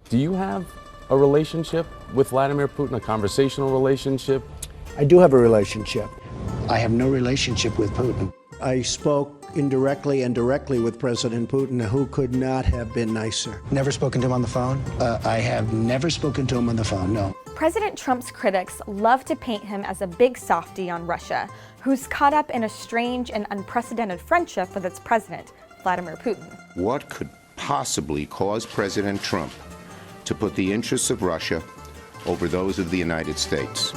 Do you have a relationship with Vladimir Putin, a conversational relationship? I do have a relationship. I have no relationship with Putin. I spoke indirectly and directly with President Putin, who could not have been nicer. Never spoken to him on the phone? I have never spoken to him on the phone, no. President Trump's critics love to paint him as a big softie on Russia, who's caught up in a strange and unprecedented friendship with its president, Vladimir Putin. What could possibly cause President Trump to put the interests of Russia over those of the United States?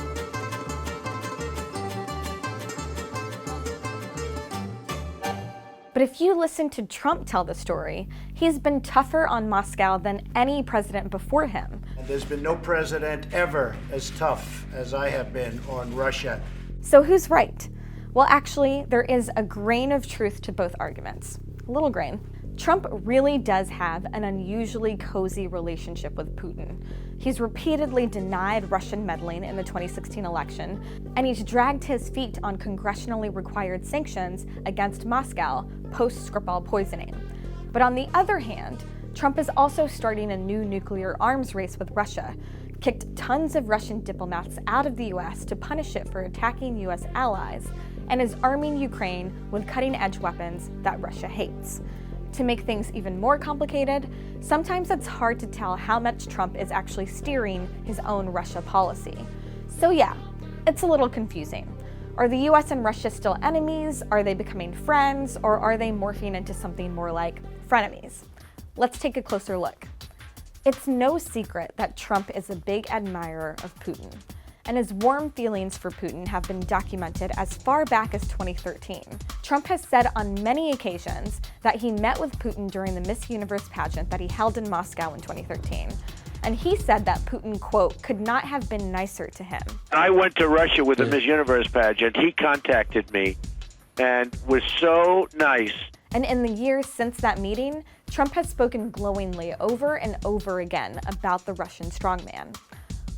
But if you listen to Trump tell the story, he's been tougher on Moscow than any president before him. There's been no president ever as tough as I have been on Russia. So who's right? Well, actually, there is a grain of truth to both arguments. A little grain. Trump really does have an unusually cozy relationship with Putin. He's repeatedly denied Russian meddling in the 2016 election, and he's dragged his feet on congressionally required sanctions against Moscow post-Skripal poisoning. But on the other hand, Trump is also starting a new nuclear arms race with Russia, kicked tons of Russian diplomats out of the US to punish it for attacking US allies, and is arming Ukraine with cutting-edge weapons that Russia hates. To make things even more complicated, sometimes it's hard to tell how much Trump is actually steering his own Russia policy. So yeah, it's a little confusing. Are the US and Russia still enemies? Are they becoming friends? Or are they morphing into something more like frenemies? Let's take a closer look. It's no secret that Trump is a big admirer of Putin, and his warm feelings for Putin have been documented as far back as 2013. Trump has said on many occasions that he met with Putin during the Miss Universe pageant that he held in Moscow in 2013. And he said that Putin, quote, could not have been nicer to him. I went to Russia with the Miss Universe pageant. He contacted me and was so nice. And in the years since that meeting, Trump has spoken glowingly over and over again about the Russian strongman.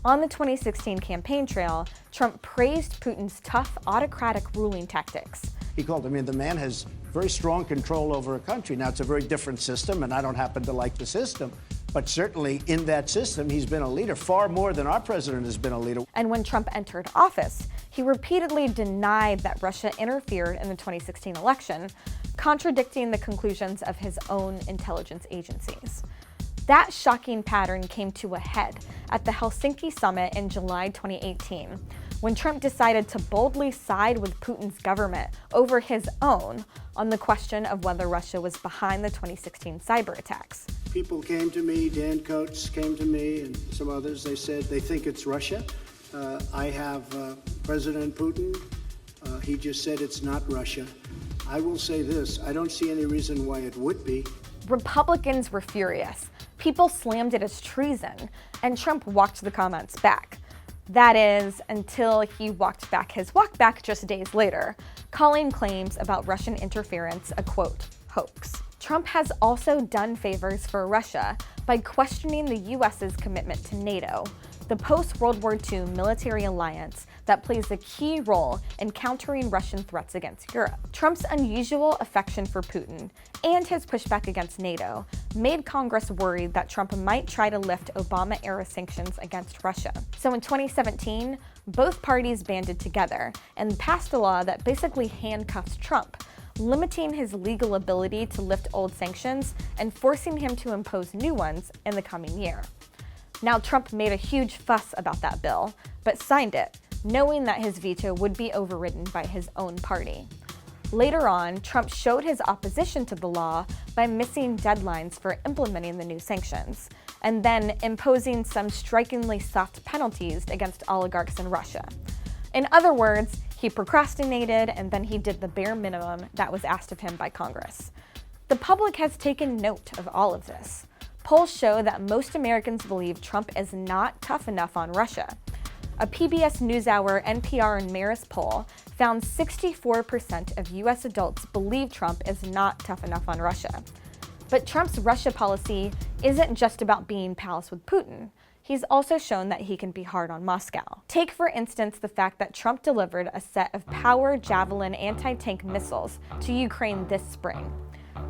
On the 2016 campaign trail, Trump praised Putin's tough, autocratic ruling tactics. He called, the man has very strong control over a country. Now, it's a very different system, and I don't happen to like the system, but certainly in that system, he's been a leader far more than our president has been a leader. And when Trump entered office, he repeatedly denied that Russia interfered in the 2016 election, contradicting the conclusions of his own intelligence agencies. That shocking pattern came to a head at the Helsinki summit in July 2018, when Trump decided to boldly side with Putin's government over his own on the question of whether Russia was behind the 2016 cyber attacks. People came to me, Dan Coates came to me, and some others. They said they think it's Russia. I have President Putin. He just said it's not Russia. I will say this, I don't see any reason why it would be. Republicans were furious. People slammed it as treason, and Trump walked the comments back. That is, until he walked back his walk back just days later, calling claims about Russian interference a, quote, hoax. Trump has also done favors for Russia by questioning the US's commitment to NATO, the post-World War II military alliance that plays a key role in countering Russian threats against Europe. Trump's unusual affection for Putin and his pushback against NATO made Congress worried that Trump might try to lift Obama-era sanctions against Russia. So in 2017, both parties banded together and passed a law that basically handcuffs Trump, limiting his legal ability to lift old sanctions and forcing him to impose new ones in the coming year. Now, Trump made a huge fuss about that bill, but signed it, knowing that his veto would be overridden by his own party. Later on, Trump showed his opposition to the law by missing deadlines for implementing the new sanctions, and then imposing some strikingly soft penalties against oligarchs in Russia. In other words, he procrastinated and then he did the bare minimum that was asked of him by Congress. The public has taken note of all of this. Polls show that most Americans believe Trump is not tough enough on Russia. A PBS NewsHour, NPR, and Marist poll found 64% of US adults believe Trump is not tough enough on Russia. But Trump's Russia policy isn't just about being pals with Putin. He's also shown that he can be hard on Moscow. Take, for instance, the fact that Trump delivered a set of Power Javelin anti-tank missiles to Ukraine this spring.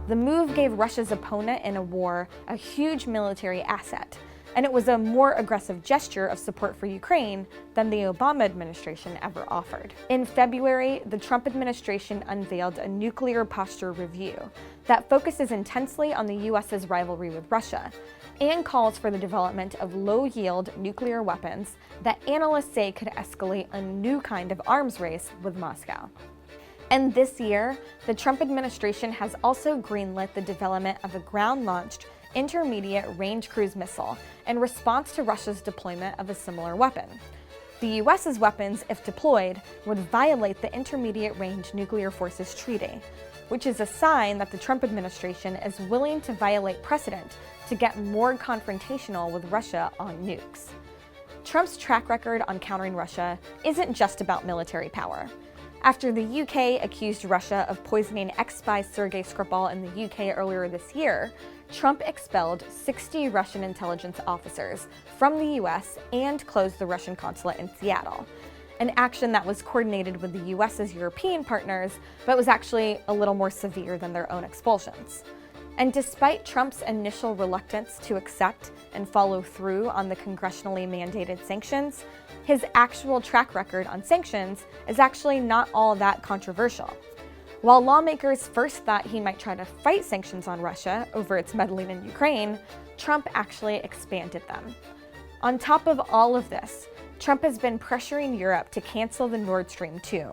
The move gave Russia's opponent in a war a huge military asset, and it was a more aggressive gesture of support for Ukraine than the Obama administration ever offered. In February, the Trump administration unveiled a nuclear posture review that focuses intensely on the US's rivalry with Russia and calls for the development of low-yield nuclear weapons that analysts say could escalate a new kind of arms race with Moscow. And this year, the Trump administration has also greenlit the development of a ground-launched intermediate range cruise missile in response to Russia's deployment of a similar weapon. The US's weapons, if deployed, would violate the Intermediate Range Nuclear Forces Treaty, which is a sign that the Trump administration is willing to violate precedent to get more confrontational with Russia on nukes. Trump's track record on countering Russia isn't just about military power. After the UK accused Russia of poisoning ex-spy Sergei Skripal in the UK earlier this year, Trump expelled 60 Russian intelligence officers from the US and closed the Russian consulate in Seattle, an action that was coordinated with the US's European partners, but was actually a little more severe than their own expulsions. And despite Trump's initial reluctance to accept and follow through on the congressionally mandated sanctions, his actual track record on sanctions is actually not all that controversial. While lawmakers first thought he might try to fight sanctions on Russia over its meddling in Ukraine, Trump actually expanded them. On top of all of this, Trump has been pressuring Europe to cancel the Nord Stream 2,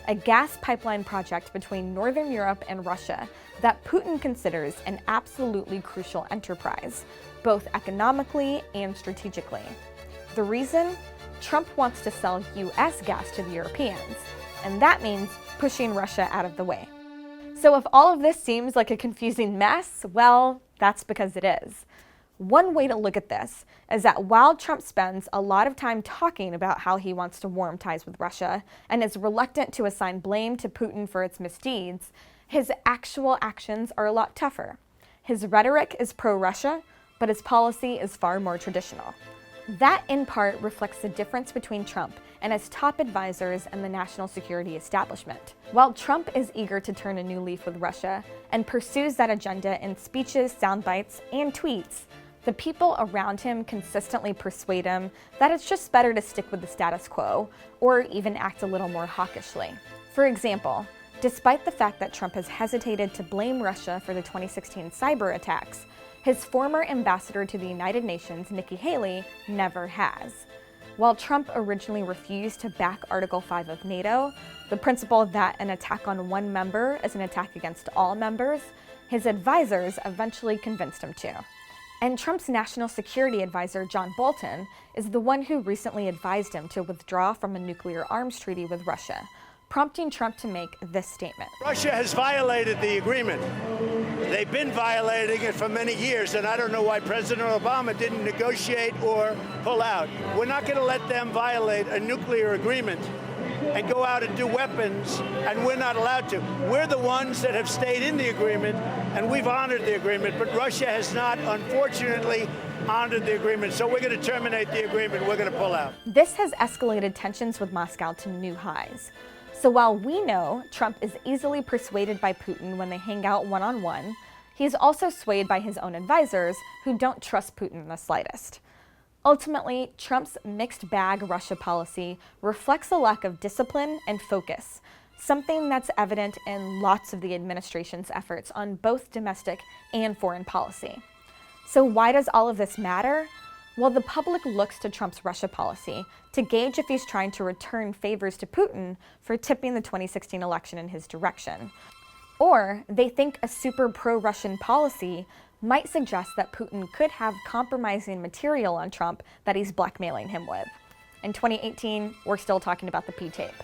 a gas pipeline project between Northern Europe and Russia that Putin considers an absolutely crucial enterprise, both economically and strategically. The reason? Trump wants to sell US gas to the Europeans, and that means pushing Russia out of the way. So if all of this seems like a confusing mess, well, that's because it is. One way to look at this is that while Trump spends a lot of time talking about how he wants to warm ties with Russia and is reluctant to assign blame to Putin for its misdeeds, his actual actions are a lot tougher. His rhetoric is pro-Russia, but his policy is far more traditional. That, in part, reflects the difference between Trump and his top advisors and the national security establishment. While Trump is eager to turn a new leaf with Russia and pursues that agenda in speeches, sound bites, and tweets, the people around him consistently persuade him that it's just better to stick with the status quo or even act a little more hawkishly. For example, despite the fact that Trump has hesitated to blame Russia for the 2016 cyber attacks, his former ambassador to the United Nations, Nikki Haley, never has. While Trump originally refused to back Article 5 of NATO, the principle that an attack on one member is an attack against all members, his advisors eventually convinced him to. And Trump's national security advisor, John Bolton, is the one who recently advised him to withdraw from a nuclear arms treaty with Russia, prompting Trump to make this statement. Russia has violated the agreement. They've been violating it for many years, and I don't know why President Obama didn't negotiate or pull out. We're not going to let them violate a nuclear agreement and go out and do weapons, and we're not allowed to. We're the ones that have stayed in the agreement, and we've honored the agreement, but Russia has not, unfortunately, honored the agreement. So we're going to terminate the agreement. We're going to pull out. This has escalated tensions with Moscow to new highs. So while we know Trump is easily persuaded by Putin when they hang out one-on-one, he's also swayed by his own advisors who don't trust Putin in the slightest. Ultimately, Trump's mixed bag Russia policy reflects a lack of discipline and focus, something that's evident in lots of the administration's efforts on both domestic and foreign policy. So why does all of this matter? Well, the public looks to Trump's Russia policy to gauge if he's trying to return favors to Putin for tipping the 2016 election in his direction. Or they think a super pro-Russian policy might suggest that Putin could have compromising material on Trump that he's blackmailing him with. In 2018, we're still talking about the P-tape.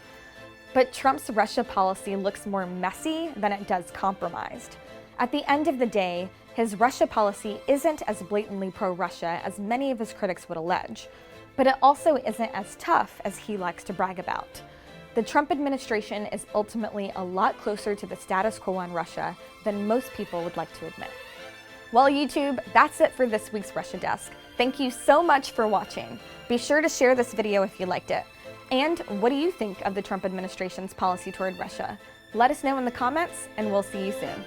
But Trump's Russia policy looks more messy than it does compromised. At the end of the day, his Russia policy isn't as blatantly pro-Russia as many of his critics would allege, but it also isn't as tough as he likes to brag about. The Trump administration is ultimately a lot closer to the status quo on Russia than most people would like to admit. Well, YouTube, that's it for this week's Russia Desk. Thank you so much for watching. Be sure to share this video if you liked it. And what do you think of the Trump administration's policy toward Russia? Let us know in the comments, and we'll see you soon.